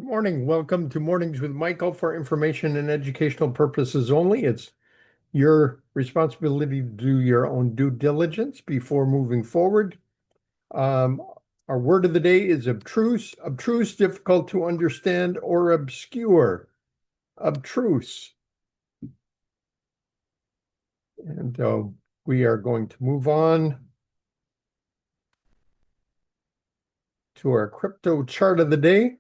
Good morning. Welcome to Mornings with Michael for information and educational purposes only. It's your responsibility to do your own due diligence before moving forward. Our word of the day is obtruse. Obtruse, difficult to understand, or obscure. Obtruse. And we are going to move on to our crypto chart of the day.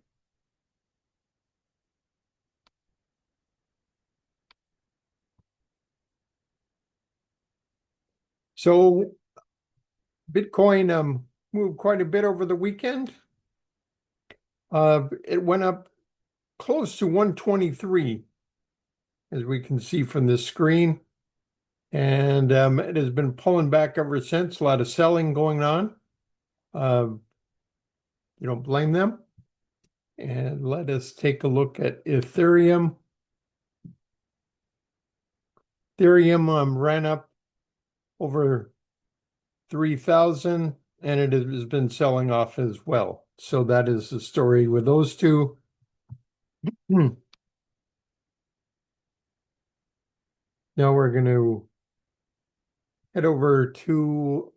So Bitcoin moved quite a bit over the weekend. It went up close to 123, as we can see from this screen. And it has been pulling back ever since. A lot of selling going on. You don't blame them. And let us take a look at Ethereum. Ethereum ran up over 3,000, and it has been selling off as well. So that is the story with those two. Now we're going to head over to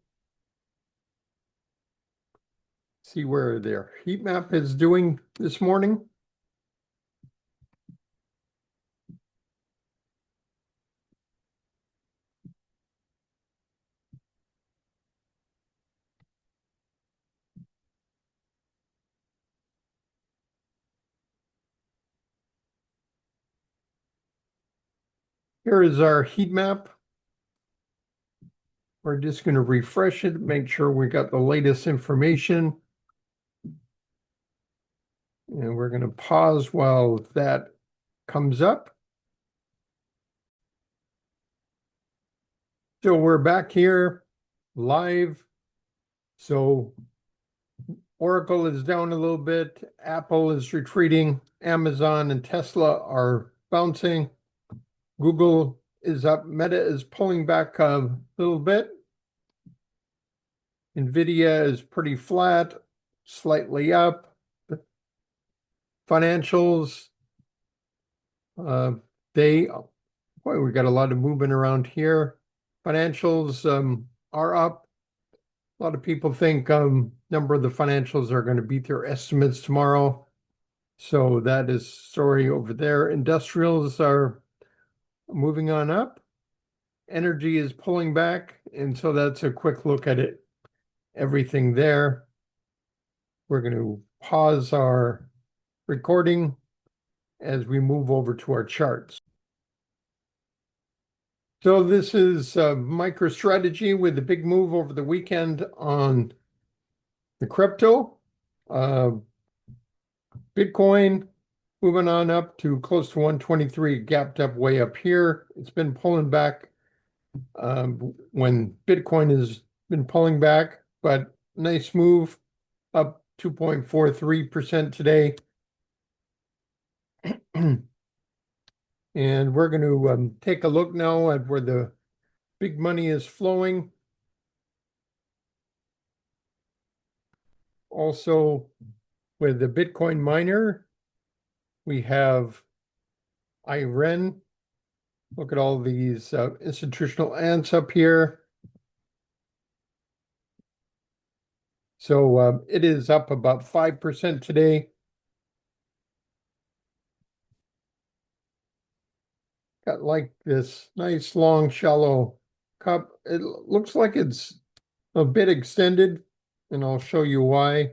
see where their heat map is doing this morning. Here is our heat map. We're just going to refresh it, make sure we got the latest information. And we're going to pause while that comes up. So we're back here live. So Oracle is down a little bit. Apple is retreating. Amazon and Tesla are bouncing. Google is up. Meta is pulling back a little bit. NVIDIA is pretty flat, slightly up. Financials, boy, we got a lot of movement around here. Financials are up. A lot of people think number of the financials are going to beat their estimates tomorrow. So that is story over there. Industrials are moving on up. Energy is pulling back. And so that's a quick look at it. Everything there. We're going to pause our recording as we move over to our charts. So this is MicroStrategy with the big move over the weekend on the crypto. Bitcoin moving on up to close to 123, gapped up way up here. It's been pulling back when Bitcoin has been pulling back, but nice move up 2.43% today. And we're going to take a look now at where the big money is flowing. Also, with the Bitcoin miner, we have IREN. Look at all these institutional ants up here. So it is up about 5% today. Got like this nice long shallow cup. It looks like it's a bit extended, and I'll show you why.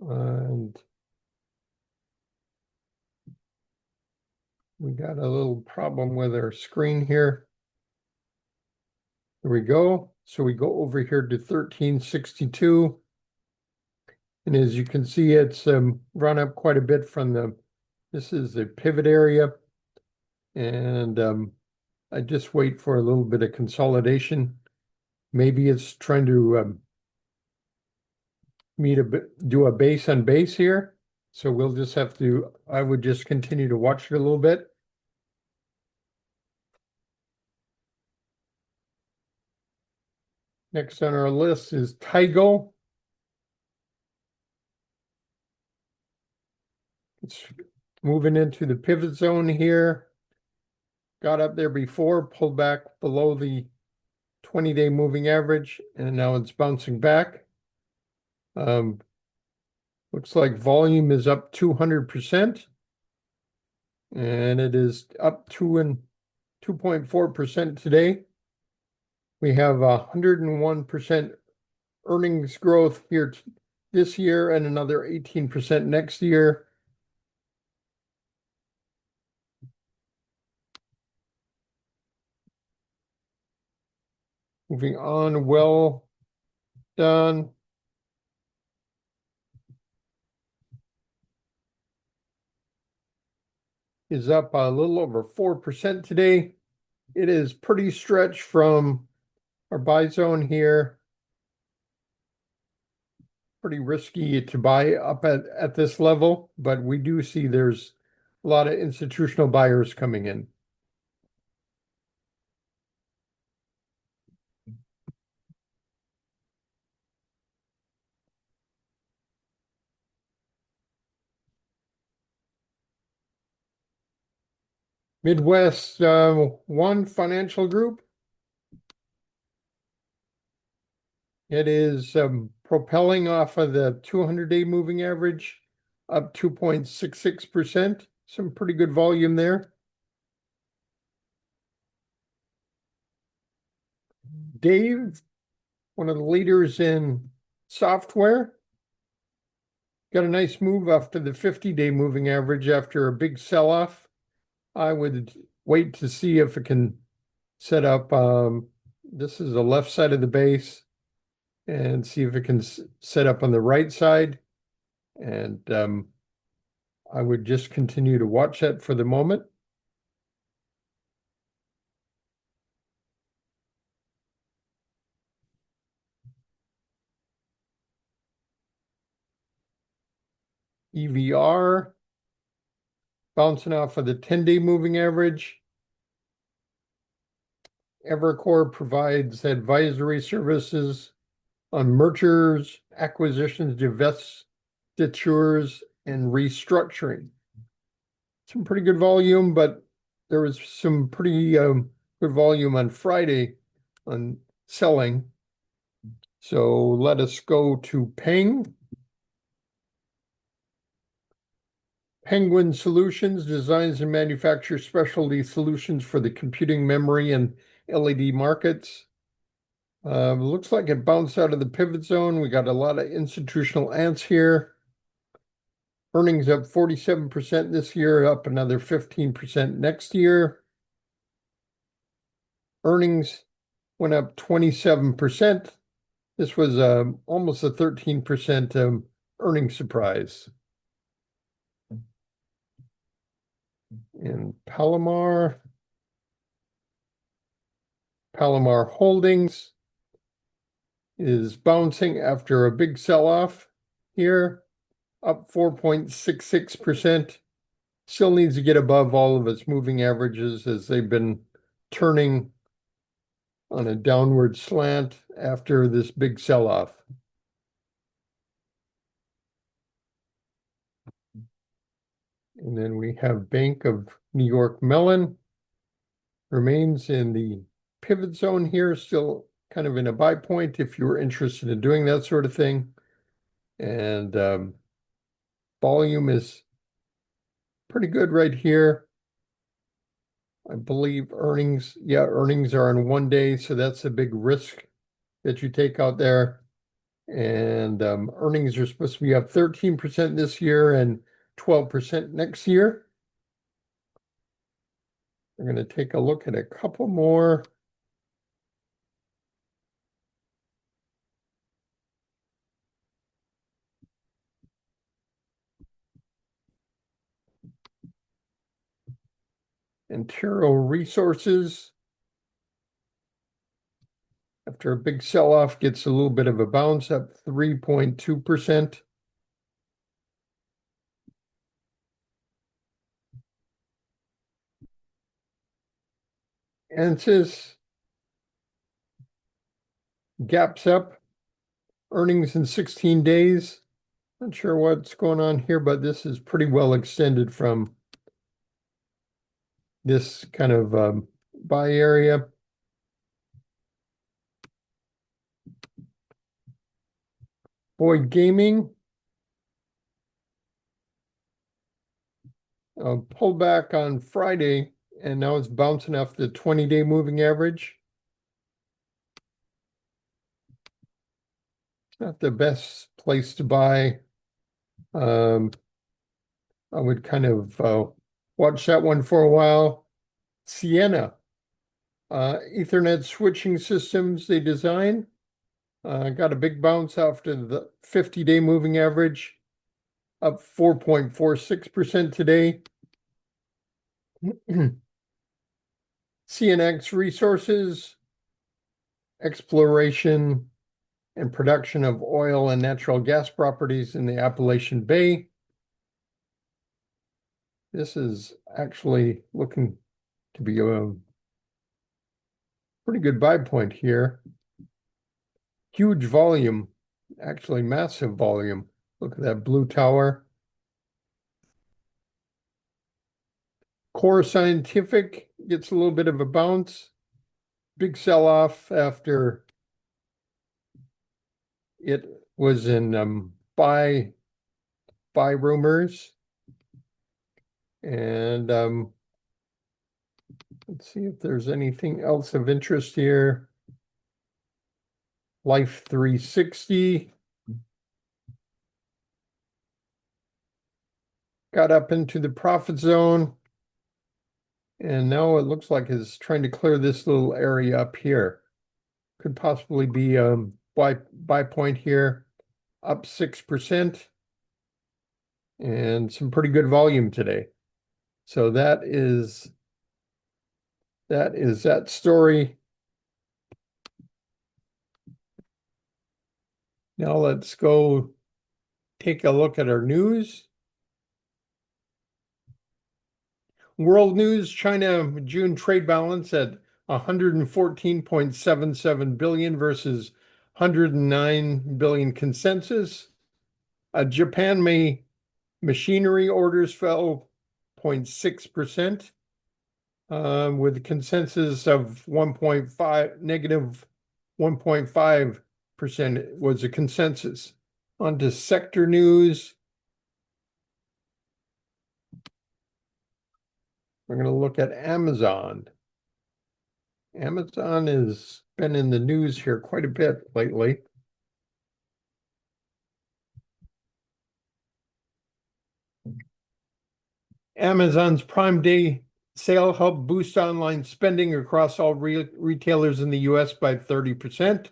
And we got a little problem with our screen here. There we go. So we go over here to 1362. And as you can see, it's run up quite a bit from this is the pivot area. And I just wait for a little bit of consolidation. Maybe it's trying to do a base on base here. So we'll just have to, I would just continue to watch it a little bit. Next on our list is Tigo. It's moving into the pivot zone here. Got up there before, pulled back below the 20-day moving average, and now it's bouncing back. Looks like volume is up 200%, and it is up 2.4% today. We have 101% earnings growth here this year and another 18% next year. Moving on, well done. Is up a little over 4% today. It is pretty stretched from our buy zone here. Pretty risky to buy up at this level, but we do see there's a lot of institutional buyers coming in. Midwest One Financial Group. It is propelling off of the 200-day moving average, up 2.66%. Some pretty good volume there. Dave, one of the leaders in software, got a nice move after the 50-day moving average after a big sell-off. I would wait to see if it can set up, this is the left side of the base, and see if it can set up on the right side. And I would just continue to watch that for the moment. EVR, bouncing off of the 10-day moving average. Evercore provides advisory services on mergers, acquisitions, divestitures, and restructuring. Some pretty good volume, but there was some pretty good volume on Friday on selling. So let us go to PENG. Penguin Solutions designs and manufactures specialty solutions for the computing, memory, and LED markets. Looks like it bounced out of the pivot zone. We got a lot of institutional ants here. Earnings up 47% this year, up another 15% next year. Earnings went up 27%. This was almost a 13% earnings surprise. And Palomar Holdings is bouncing after a big sell-off here, up 4.66%. Still needs to get above all of its moving averages as they've been turning on a downward slant after this big sell-off. And then we have Bank of New York Mellon, remains in the pivot zone here, still kind of in a buy point if you're interested in doing that sort of thing. And volume is pretty good right here. I believe earnings are on 1 day, so that's a big risk that you take out there. And earnings are supposed to be up 13% this year and 12% next year. We're going to take a look at a couple more. Antero Resources, after a big sell-off, gets a little bit of a bounce, up 3.2%. Ansys gaps up, earnings in 16 days, Not sure what's going on here, but this is pretty well extended from this kind of buy area. Boyd Gaming pulled back on Friday, and now it's bouncing off the 20-day moving average. Not the best place to buy. I would kind of watch that one for a while. Sienna, Ethernet switching systems they design. Got a big bounce after the 50-day moving average, up 4.46% today. CNX Resources, exploration and production of oil and natural gas properties in the Appalachian Bay. This is actually looking to be a pretty good buy point here. Huge volume, actually massive volume. Look at that blue tower. Core Scientific gets a little bit of a bounce. Big sell-off after it was in buy rumors. And let's see if there's anything else of interest here. Life 360 got up into the profit zone, and now it looks like it's trying to clear this little area up here. Could possibly be a buy point here, up 6%, and some pretty good volume today. So that is that story. Now let's go take a look at our news. World news, China June trade balance at 114.77 billion versus 109 billion consensus. Japan May machinery orders fell 0.6%, with a consensus of negative 1.5% was a consensus. On to sector news. We're going to look at Amazon. Amazon has been in the news here quite a bit lately. Amazon's Prime Day sale helped boost online spending across all retailers in the US by 30%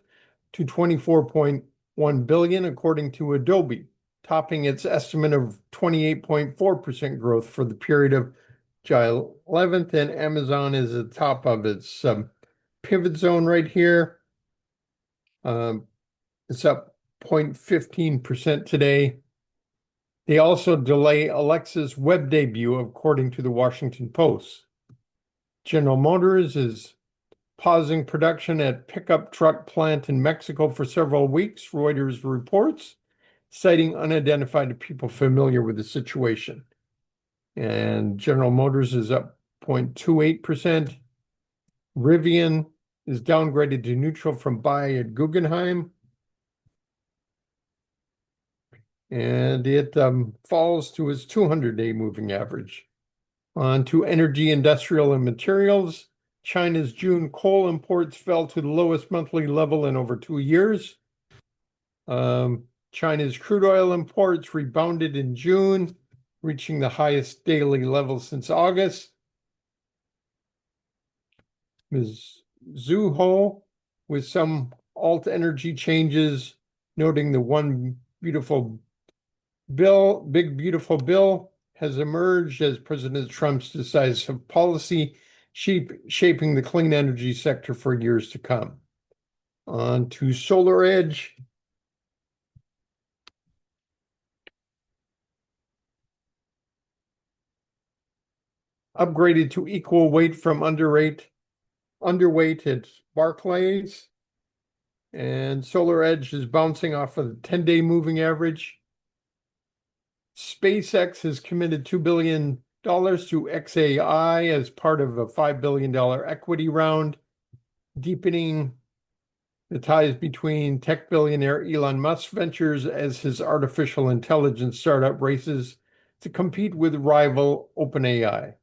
to 24.1 billion, according to Adobe, topping its estimate of 28.4% growth for the period of July 11th, and Amazon is at the top of its pivot zone right here. It's up 0.15% today. They also delay Alexa's web debut, according to the Washington Post. General Motors is pausing production at pickup truck plant in Mexico for several weeks, Reuters reports, citing unidentified people familiar with the situation. And General Motors is up 0.28%. Rivian is downgraded to neutral from buy at Guggenheim. And it falls to its 200-day moving average. On to energy, industrial, and materials. China's June coal imports fell to the lowest monthly level in over 2 years. China's crude oil imports rebounded in June, reaching the highest daily level since August. Ms. Zhu Ho, with some alt energy changes, noting the one beautiful bill, big beautiful bill, has emerged as President Trump's decisive policy shaping the clean energy sector for years to come. On to SolarEdge. Upgraded to equal weight from underweight at Barclays. And SolarEdge is bouncing off of the 10-day moving average. SpaceX has committed $2 billion to XAI as part of a $5 billion equity round, deepening the ties between tech billionaire Elon Musk Ventures as his artificial intelligence startup races to compete with rival OpenAI.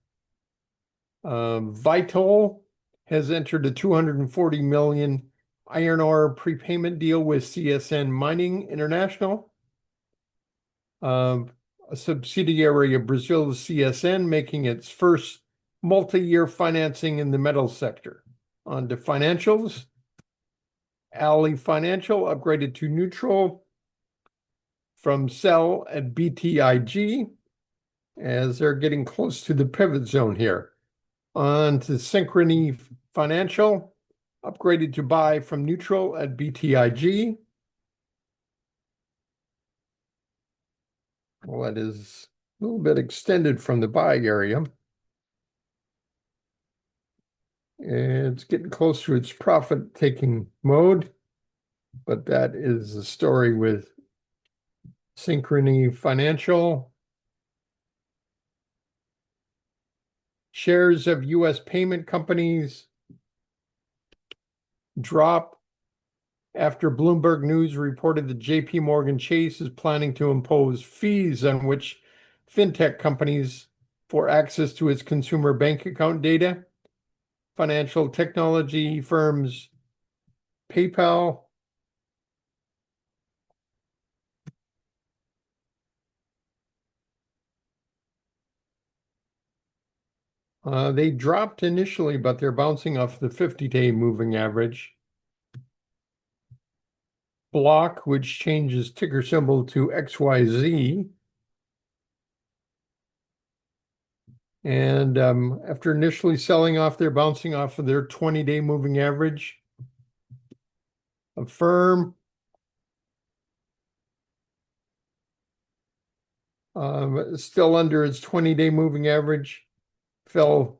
Vitol has entered a $240 million iron ore prepayment deal with CSN Mining International, a subsidiary of Brazil's CSN, making its first multi-year financing in the metals sector. On to financials. Ali Financial upgraded to neutral from sell at BTIG as they're getting close to the pivot zone here. On to Synchrony Financial, upgraded to buy from neutral at BTIG. Well, that is a little bit extended from the buy area. It's getting close to its profit-taking mode, but that is the story with Synchrony Financial. Shares of U.S. payment companies drop after Bloomberg News reported that JP Morgan Chase is planning to impose fees on which fintech companies for access to its consumer bank account data. Financial technology firms PayPal, they dropped initially, but they're bouncing off the 50-day moving average. Block, which changes ticker symbol to XYZ. And after initially selling off, they're bouncing off of their 20-day moving average. Affirm, still under its 20-day moving average, fell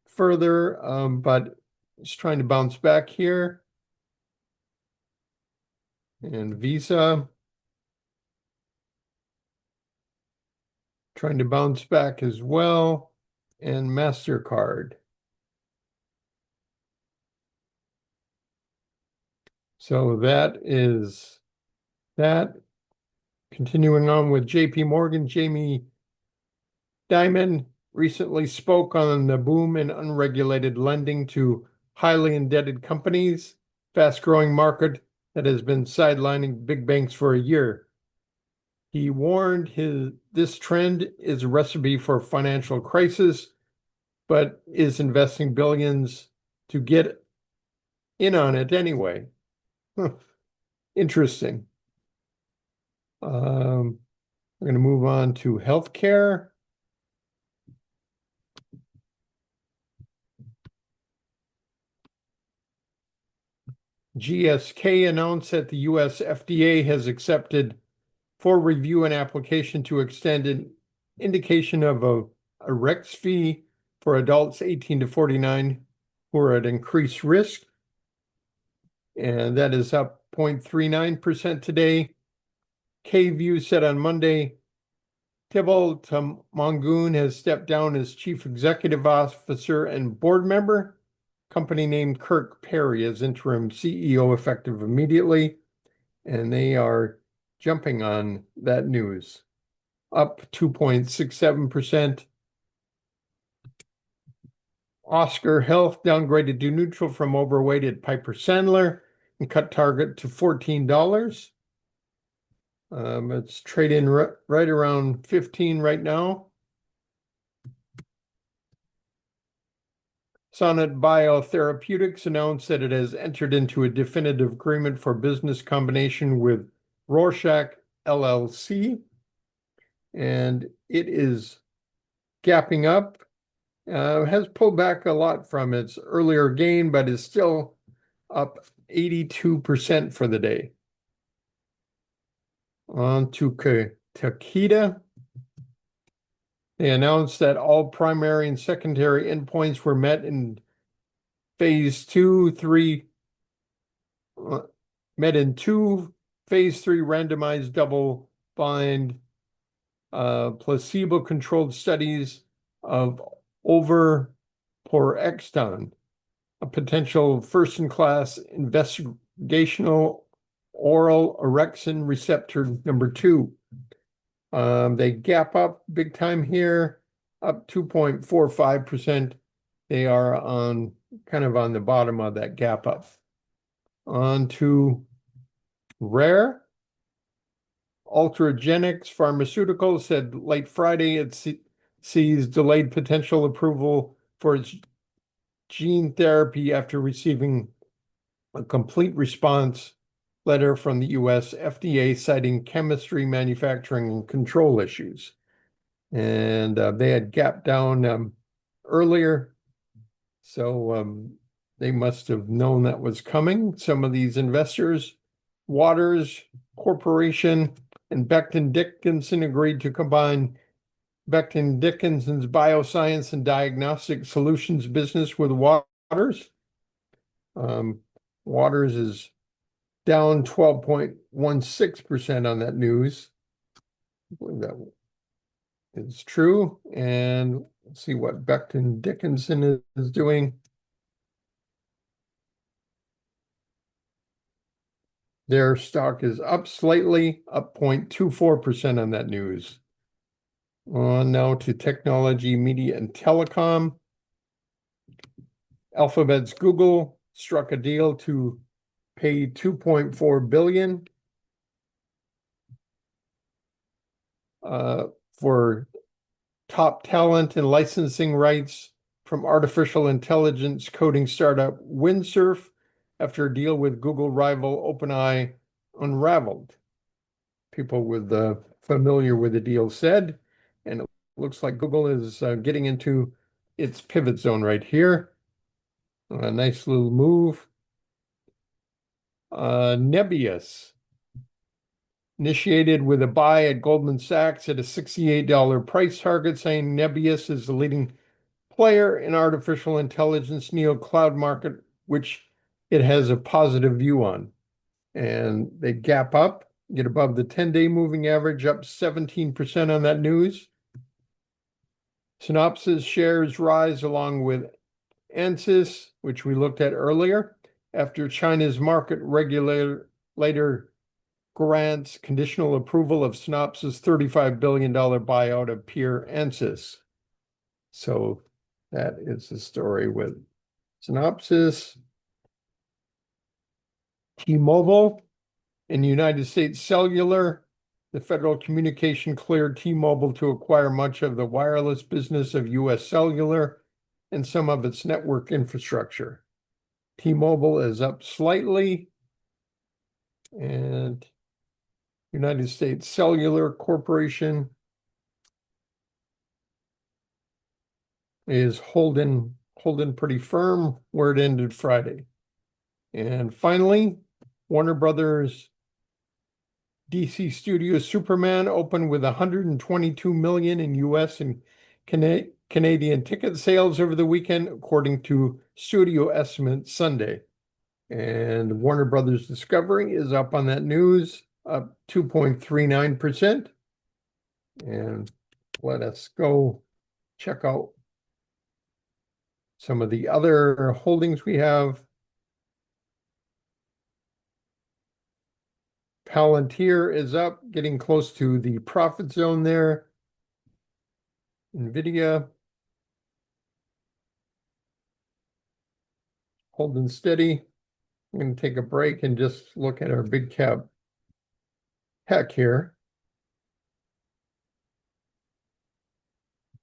further, but it's trying to bounce back here. And Visa trying to bounce back as well, and MasterCard. So that is that. Continuing on with JP Morgan, Jamie Dimon recently spoke on the boom in unregulated lending to highly indebted companies, fast-growing market that has been sidelining big banks for a year. He warned this trend is a recipe for financial crisis, but is investing billions to get in on it anyway. Interesting. We're going to move on to healthcare. GSK announced that the US FDA has accepted for review an application to extend an indication of a REX fee for adults 18 to 49 who are at increased risk. And that is up 0.39% today. K-View said on Monday, Thibault Mongoon has stepped down as chief executive officer and board member. Company named Kirk Perry as interim CEO effective immediately, and they are jumping on that news. Up 2.67%. Oscar Health downgraded to neutral from overweight at Piper Sandler and cut target to $14. It's trading right around 15 right now. Sonnet Biotherapeutics announced that it has entered into a definitive agreement for business combination with Rorschach LLC, and it is gapping up. Has pulled back a lot from its earlier gain, but is still up 82% for the day. On to Takeda. They announced that all primary and secondary endpoints were met in phase 2, 3, met in 2 phase 3 randomized double-blind placebo-controlled studies of oveporexton, a potential first-in-class investigational oral orexin receptor number 2. They gap up big time here, up 2.45%. They are on kind of on the bottom of that gap up. On to rare. Ultragenics Pharmaceuticals said late Friday it sees delayed potential approval for its gene therapy after receiving a complete response letter from the US FDA citing chemistry, manufacturing, and control issues. And they had gapped down earlier, so they must have known that was coming. Some of these investors, Waters Corporation and Becton Dickinson, agreed to combine Becton Dickinson's bioscience and diagnostic solutions business with Waters. Waters is down 12.16% on that news. I believe that is true. And let's see what Becton Dickinson is doing. Their stock is up slightly, up 0.24% on that news. On now to technology, media, and telecom. Alphabet's Google struck a deal to pay $2.4 billion for top talent and licensing rights from artificial intelligence coding startup Windsurf after a deal with Google rival OpenAI unraveled. People familiar with the deal said, and it looks like Google is getting into its pivot zone right here. A nice little move. NBIS initiated with a buy at Goldman Sachs at a $68 price target, saying NBIS is the leading player in artificial intelligence neo cloud market, which it has a positive view on. And they gap up, get above the 10-day moving average, up 17% on that news. Synopsys shares rise along with ANSYS, which we looked at earlier, after China's market regulator grants conditional approval of Synopsys' $35 billion buyout of peer ANSYS. So that is the story with Synopsys. T-Mobile and United States Cellular, the Federal Communication cleared T-Mobile to acquire much of the wireless business of US Cellular and some of its network infrastructure. T-Mobile is up slightly, and United States Cellular Corporation is holding pretty firm where it ended Friday. And finally, Warner Brothers DC Studios Superman opened with 122 million in US and Canadian ticket sales over the weekend, according to studio estimates Sunday. And Warner Brothers Discovery is up on that news, up 2.39%. And let us go check out some of the other holdings we have. Palantir is up, getting close to the profit zone there. NVIDIA holding steady. I'm going to take a break and just look at our big cap tech here.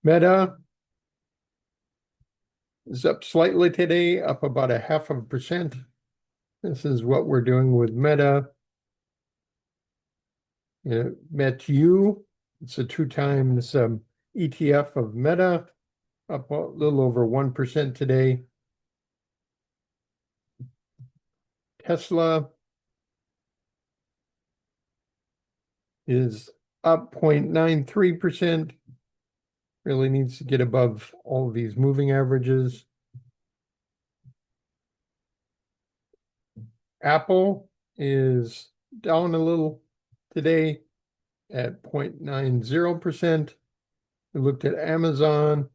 Meta is up slightly today, up about 0.5%. This is what we're doing with Meta. METU, it's a 2 times ETF of Meta, up a little over 1% today. Tesla is up 0.93%. Really needs to get above all of these moving averages. Apple is down a little today, at 0.90%. We looked at Amazon.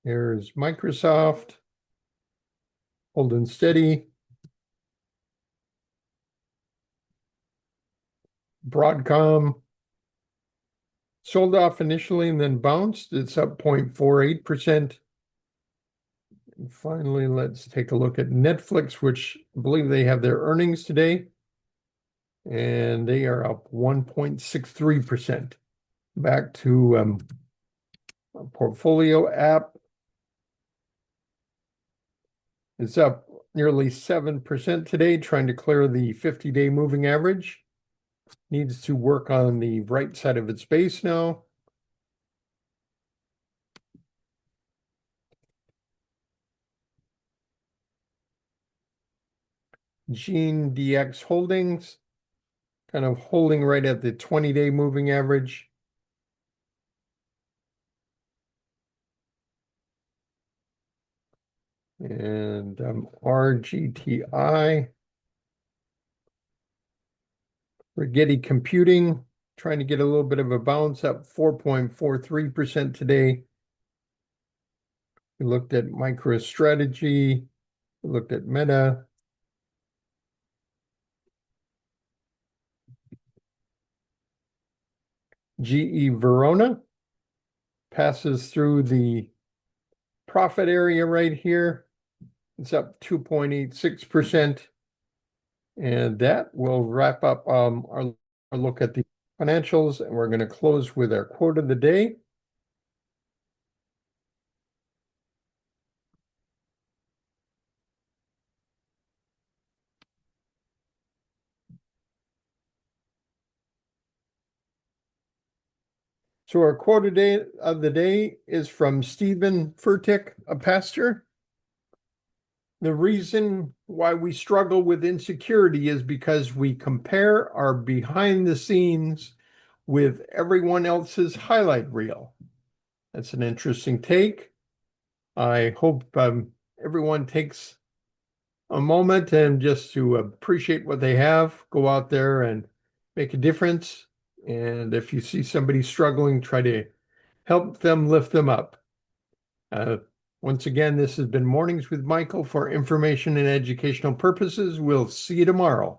There's Microsoft, holding steady. Broadcom sold off initially and then bounced. It's up 0.48%. And finally, let's take a look at Netflix, which I believe they have their earnings today. And they are up 1.63%. Back to a portfolio app. It's up nearly 7% today, trying to clear the 50-day moving average. Needs to work on the right side of its base now. Gene DX Holdings, kind of holding right at the 20-day moving average. And RGTI, Rigetti Computing, trying to get a little bit of a bounce, up 4.43% today. We looked at MicroStrategy, we looked at Meta. GE Verona passes through the profit area right here. It's up 2.86%. And that will wrap up our look at the financials. And we're going to close with our quote of the day. So our quote of the day is from Stephen Furtick, a pastor. The reason why we struggle with insecurity is because we compare our behind the scenes with everyone else's highlight reel. That's an interesting take. I hope everyone takes a moment and just to appreciate what they have, go out there and make a difference. And if you see somebody struggling, try to help them, lift them up. Once again, this has been Mornings with Michael for information and educational purposes. We'll see you tomorrow.